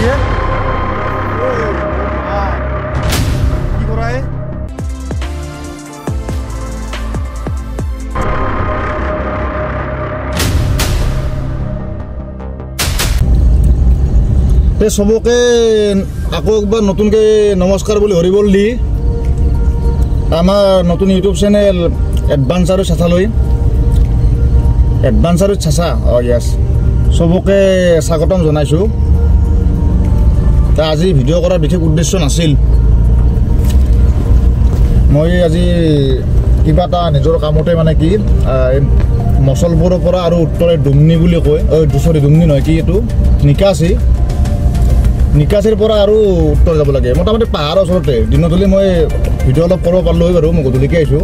হে কি কৰা হে সবকে আকৌ একবার নতুনকে নমস্কার বলে হরিবল দি আমার নতুন ইউটিউব চ্যানেল এডভান্সার চাচালৈ এডভান্সার চাচা ইয়েস সবকে স্বাগতম জানাইছো আজি ভিডিও করার বিশেষ উদ্দেশ্য নাছিল মই আজি কিবা এটা নিজৰ কামতে মানে কি মছলপুৰৰ পৰা আৰু উত্তৰে ডুমনি বুলি কয় সৰি ডুমনি নহয় কি এইটো নিকাচিৰ পৰা আৰু উত্তৰ যাব লাগে মোটামুটি পাহাৰৰ ওচৰতে দিনত হ'লে মই ভিডিঅ' অলপ কৰিব পাৰিলোঁ বাৰু মই গধূলিকে আহিছোঁ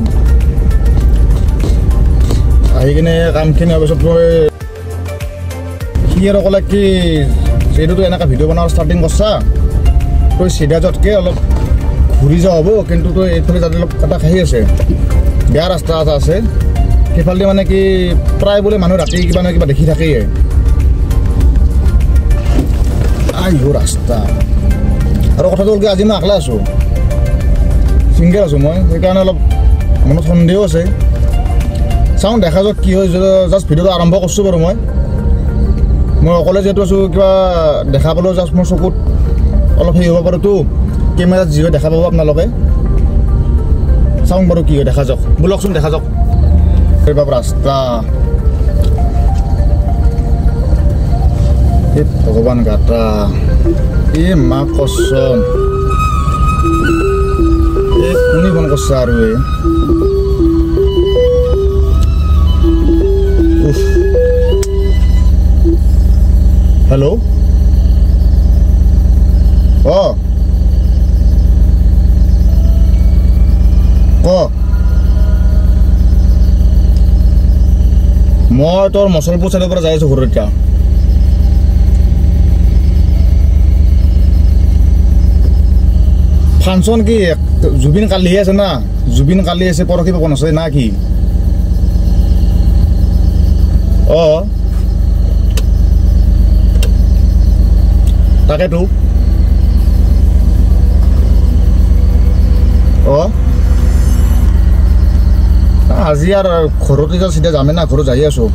আহি কিনে কামখিনি হোৱাৰ পিছত মই সি আৰু ক'লে কি যিহেতুতো এনেকুৱা ভিডিঅ' বনোৱাৰ ষ্টাৰ্টিং কৰছা তই চিধা য'তকৈ অলপ ঘূৰি যোৱা হ'ব কিন্তু তই এইফালে যাতে অলপ এটা খাই আছে বেয়া ৰাস্তা এটা আছে সেইফালে মানে কি প্ৰায় বোলে মানুহ ৰাতি কিবা নহয় কিবা দেখি থাকেই আহিব ৰাস্তা আৰু কথাটো হ'ল কি আজি মই অকলে আছোঁ ছিংগল আছোঁ মই সেইকাৰণে অলপ মনত সন্দেহ আছে চাওঁ দেখা যাওক কি হয় জাষ্ট ভিডিঅ'টো আৰম্ভ কৰিছোঁ বাৰু মই অকলে যিহেতু আছোঁ কিবা দেখা পালেও জাষ্ট মোৰ চকুত অলপ হেৰি হ'ব পাৰোঁতো কেমেৰাত যি হয় দেখা পাব আপোনালোকে চাওঁ বাৰু কি হয় দেখা যাওক বোলকচোন দেখা যাওক এইবাৰ ৰাস্তা ভগৱান গাটা এই মা কচম এই কোনে ফোন কৰছে আৰু হেল্ল' মই তোৰ মছলপুৰ চাইডৰ পৰা যাই আছোঁ ঘৰত এতিয়া ফাংচন কি জুবিন কালিহে আছে না জুবিন কালি আছে পৰহি পাব আছে না কি তাকেতো আজি আৰু ঘৰতে যা চিধা যামে না ঘৰত যাই আছোঁ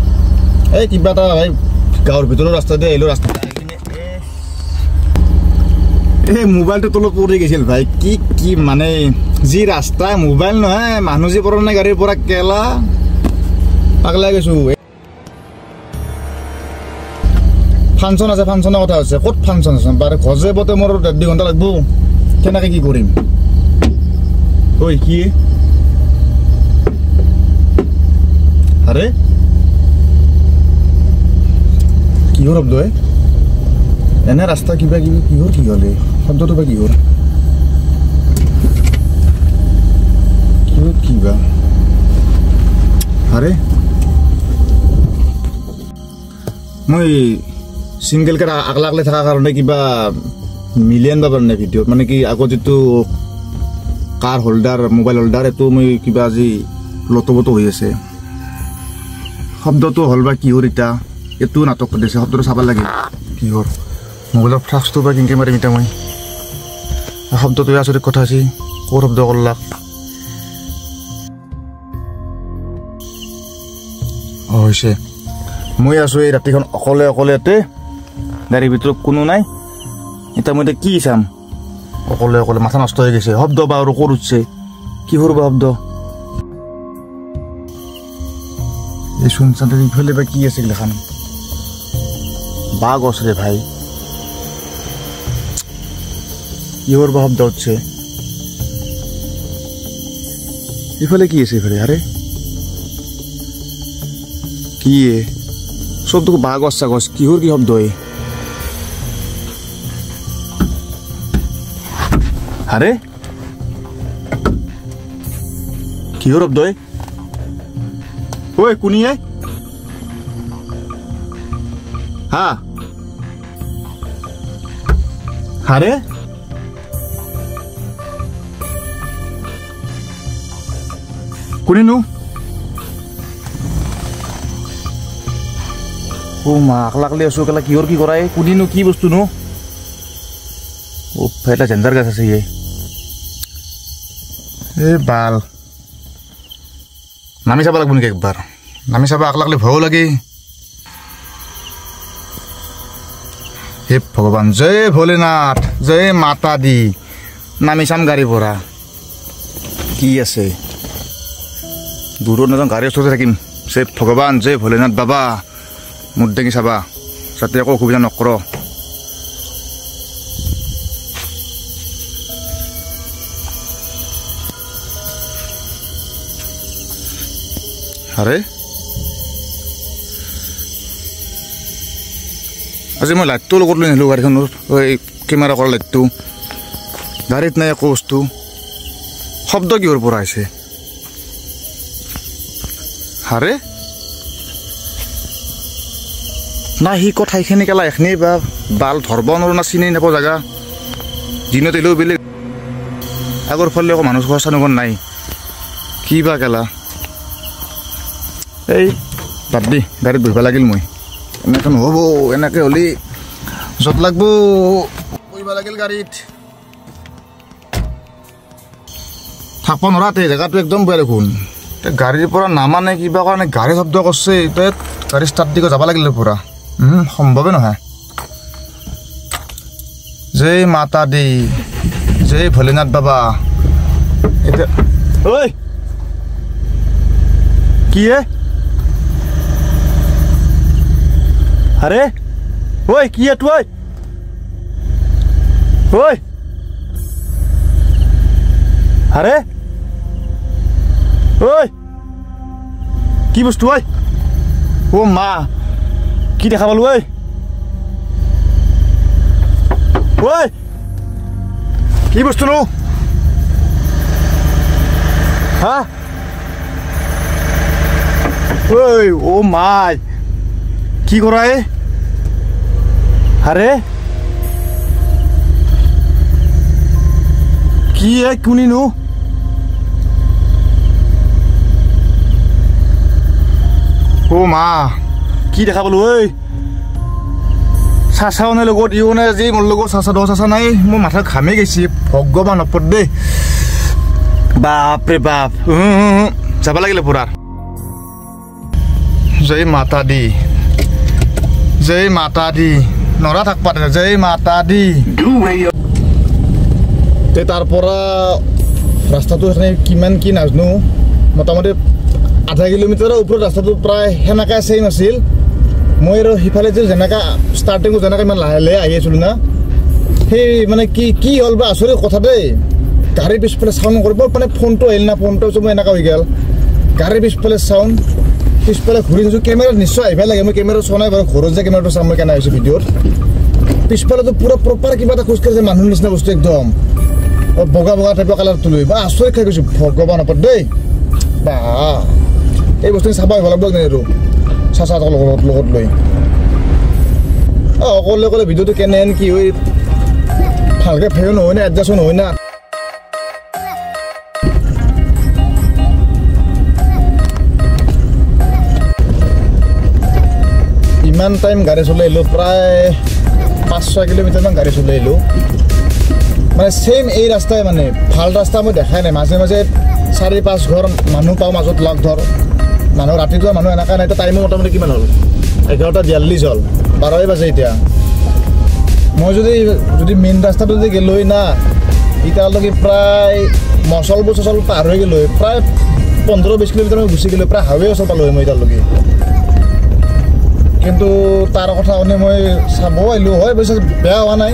এই কিবা এটা ভাই গাঁৱৰ ভিতৰৰ ৰাস্তাতে আহিলোঁ ৰাস্তা এই মোবাইলটো তলত পৰি গৈছিল ভাই কি মানে যি ৰাস্তা মোবাইল নহয় মানুহ যি পৰা নাই গাড়ীৰ পৰা কেলা পাগলাই গৈছোঁ ফাংচন আছে ফাংচনৰ কথা আছে ক'ত ফাংচন আছে bare ঘৰ যাবতে মোৰ 1.5 ঘণ্টা লাগব কেনেকৈ কি কৰিম ঐ কি আৰে কিহৰ শব্দ এনে ৰাস্তা কিবা কিবি কিহৰ কি হ'লে শব্দটো বা কিহৰ কিবা আৰে মই ছিংগলকে আগলা আগলে থকাৰ কাৰণে কিবা মিলিয়ন পাব নাই ভিডিঅ'ত মানে কি আগত যিটো কাৰ হোল্ডাৰ মোবাইল হোল্ডাৰ এইটো মই কিবা আজি লতবতো হৈ আছে শব্দটো হ'ল বা কিহৰ এতিয়া এইটো নাটক দিছে শব্দটো চাব লাগে কিহৰ মোবাইলৰ ফ্লাক্সটো বা কেনেকৈ মাৰিম এতিয়া মই শব্দটোৱে আচৰিত কথা আছে ক'ৰ শব্দ কৰলাক হৈছে মই আছোঁ এই ৰাতিখন অকলে অকলেতে গাড়ীৰ ভিতৰত কোনো নাই এতিয়া মই এতিয়া কি চাম অকলে অকলে মাথা নষ্ট হৈ গৈছে শব্দ বা আৰু ক'ৰ উঠছে কিহৰ বা শব্দ এই শুনচান ইফালে বা কি আছে এইগিলাখান বাঘ আছে ৰে ভাই কিহৰ বা শব্দ উঠছে ইফালে কি আছে ইফালে আৰে কি সবটুকু বাঘ আছে গছ কিহৰ কি শব্দ আৰে কিহৰ শব্দ ঐ কোনিয়ে হা আৰে কোনিনো ও মা আকলাকলি আছো কেলা কিহৰ কি কৰাই কোনিনো কি বস্তু নো এটা জেন্দাৰ গাছ আছে ইয়ে এই বাল নামি চাব লাগব নেকি একবাৰ নামি চাব আক লাগলে ভয়ও লাগে হে ভগৱান জয় ভোলেনাথ জয় মাতা দি নামি চাম গাড়ী পৰা কি আছে দূৰত নাযাওঁ গাড়ী ওচৰতে থাকিম জয় ভগৱান জয় ভোলেনাথ বাবা মোৰ দেখি চাবা যাতে একো অসুবিধা নকৰ আৰে আজি মই লাইটটো লগত লৈ আহিলোঁ গাড়ীখনৰ এই কেমেৰা কৰা লাইটটো গাড়ীত নাই একো বস্তু শব্দ কিহৰ পৰা আহিছে আৰে না সি কথাইখিনি কেলা এখনি বা বাল ধৰব নোৱাৰো না চিনি নাপাওঁ জেগা দিনত এলেও বেলেগ আগৰ ফালে আকৌ মানুহ খোৱা চানুখন নাই কি বা কেলা এই বাদ দি গাড়ীত বহিব লাগিল মই এনেকৈ নহ'ব এনেকৈ হ'লে য'ত লাগব বহিব লাগিল গাড়ীত থাকিব নোৱাৰাতে জেগাটো একদম বেয়া দেখোন গাড়ীৰ পৰা নামানে কিবা কাৰণে গাড়ী শব্দ কৰিছে এতিয়া গাড়ী ষ্টাৰ্ট দি যাব লাগিলে পূৰা সম্ভৱে নহয় জয় মাতা দি জয় ভোলেনাথ বাবা এতিয়া ঐ কি আরে ওই কি তুই ওই আরে ওই কি বস্তু ওই ও মা কি দেখা পালো ওই ওই কি বস্তু নো হ্যাঁ ওই ও মাই কি করায় আরে কি কোনি নো ও মা কি দেখা পালো ওই চাচাও নাই লগত ইও নাই আজি মোৰ লগত চাচা দহ চাচা নাই মোৰ মাথা ঘামি গৈছে ভগৱান ওপৰত দেই বাপৰে বাপ যাব লাগিলে পুৰা জয় মাতা দি জয় মাতা দি নৰা থাকবা জয় মাতা দি তাৰ পৰা ৰাস্তাটো কিমান কি নাজানো মোটামুটি আধা কিলোমিটাৰৰ ওপৰত ৰাস্তাটো প্ৰায় সেনেকৈ ছেইম আছিল মই আৰু সিফালে যে যেনেকৈ ষ্টাৰ্টিঙত যেনেকৈ ইমান লাহে লাহে আহি আছিলোঁ না সেই মানে কি হ'ল বা আচৰিত কথা দেই গাড়ীৰ পিছফালে চাউণ্ড কৰিব মানে ফোনটো আহিল না ফোনটো মই এনেকুৱা হৈ গ'ল গাড়ীৰ পিছফালে চাউণ্ড পিছফালে ঘূৰি গৈছোঁ কেমেৰাত নিশ্চয় আহিব লাগে মই কেমেৰা চোৱা নাই বাৰু ঘৰত যে কেমেৰাটো চাম মই কেনে আহিছোঁ ভিডিঅ'ত পিছফালেতো পুৰা প্ৰপাৰ কিবা এটা খোজকাঢ়িছে মানুহৰ নিচিনা বস্তু একদম বগা বগা টাইপৰ কালাৰটো লৈ বা আচৰিত খাই গৈছোঁ ভগৱান ওপৰত দেই বা এই বস্তু চাব আহিব লাগিব আৰু চাচা লগত লৈ অকলে অকলে ভিডিঅ'টো কেনেহেন কি হৈ ভালকৈ ফেৰ নহয় না এডজাষ্ট নহয় না ইমান টাইম গাড়ী চলাই আহিলোঁ প্ৰায় 5-6 কিলোমিটাৰমান গাড়ী চলাই আহিলোঁ মানে ছেইম এই ৰাস্তাই মানে ভাল ৰাস্তা মই দেখাই নাই মাজে মাজে 4-5 ঘৰ মানুহ পাওঁ মাজত লগ ধৰ মানুহ ৰাতিপুৱা মানুহ এনেকুৱা নাই এতিয়া টাইমো মোটামুটি কিমান হ'ল 11:42 হ'ল 12 বাজে এতিয়া মই যদি মেইন ৰাস্তাটো যদি গ'লোঁ না এতিয়ালৈকে প্ৰায় মচলবোৰ পাৰ হৈ গ'লোঁ প্ৰায় 15-20 কিলোমিটাৰ মই গুচি গ'লোঁ প্ৰায় হাইৱে ওচৰ পালোঁ মই এতিয়ালৈকে কিন্তু তাৰ কথা শুনি মই চাব আহিলোঁ হয় অৱশ্যে বেয়া হোৱা নাই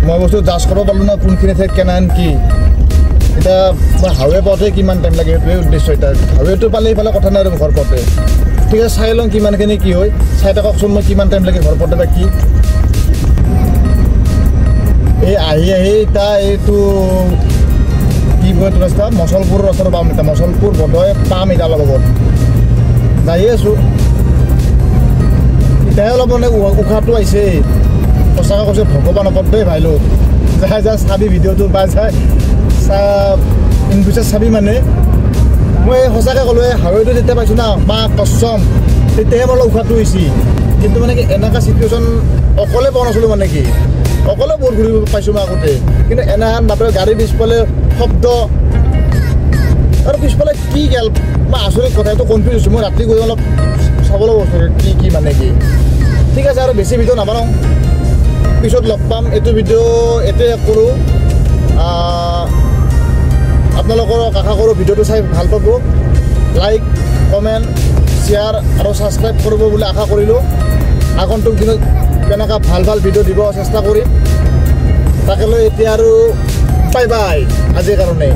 মই বস্তু জাজ কৰিব পালোঁ না কোনখিনি ঠাইত কেনেহেন কি এতিয়া মই হাইৱে পাওঁতে কিমান টাইম লাগে সেইটোৱে উদ্দেশ্য এতিয়া হাইৱেটো পালে এইফালে কথা নাই আৰু ঘৰ পাওঁতে ঠিক আছে চাই লওঁ কিমানখিনি কি হয় চাই থাককচোন মই কিমান টাইম লাগে ঘৰ পাওঁতে বা কি এই আহি এতিয়া এইটো কি কয় এইটো ৰাস্তা মচলপুৰ ৰাস্তাটো পাম এতিয়া মচলপুৰ বোধহয় পাম এতিয়া অলপ আগত যাই আছোঁ এতিয়াহে অলপ মানে উশাহটো আহিছে সঁচাকৈ কৈছে ভগৱান ওপৰত দেই ভাই লোক যাই চাবি ভিডিঅ'টো পাই চাই ইনফিউচাৰ চাবি মানে মই সঁচাকৈ ক'লোঁ এই হাইৱেটো যেতিয়া পাইছোঁ না বা কচম তেতিয়াহে মোৰ উশাহটো হৈছে কিন্তু মানে কি এনেকুৱা চিটুৱেশ্যন অকলে পোৱা নাছিলোঁ মানে কি অকলে বহুত ঘূৰিব পাইছোঁ মই আগতে কিন্তু এনেহান বাপৰে গাড়ী পিছফালে শব্দ আৰু পিছফালে কি গেল মই আচৰিত কথা এইটো কনফিউজ হৈছোঁ মই ৰাতি গৈ অলপ চাবলৈ বস্তু কি মানে কি ঠিক আছে আৰু বেছি ভিডিঅ' নাবনাওঁ পিছত লগ পাম এইটো ভিডিঅ' এতিয়াই কৰোঁ আপোনালোকৰ আশা কৰোঁ ভিডিঅ'টো চাই ভাল পাব লাইক কমেণ্ট শ্বেয়াৰ আৰু ছাবস্ক্ৰাইব কৰিব বুলি আশা কৰিলোঁ আগন্তুক দিনত কেনেকুৱা ভাল ভাল ভিডিঅ' দিব চেষ্টা কৰিম তাকে লৈ এতিয়া আৰু বাই বাই আজিৰ কাৰণে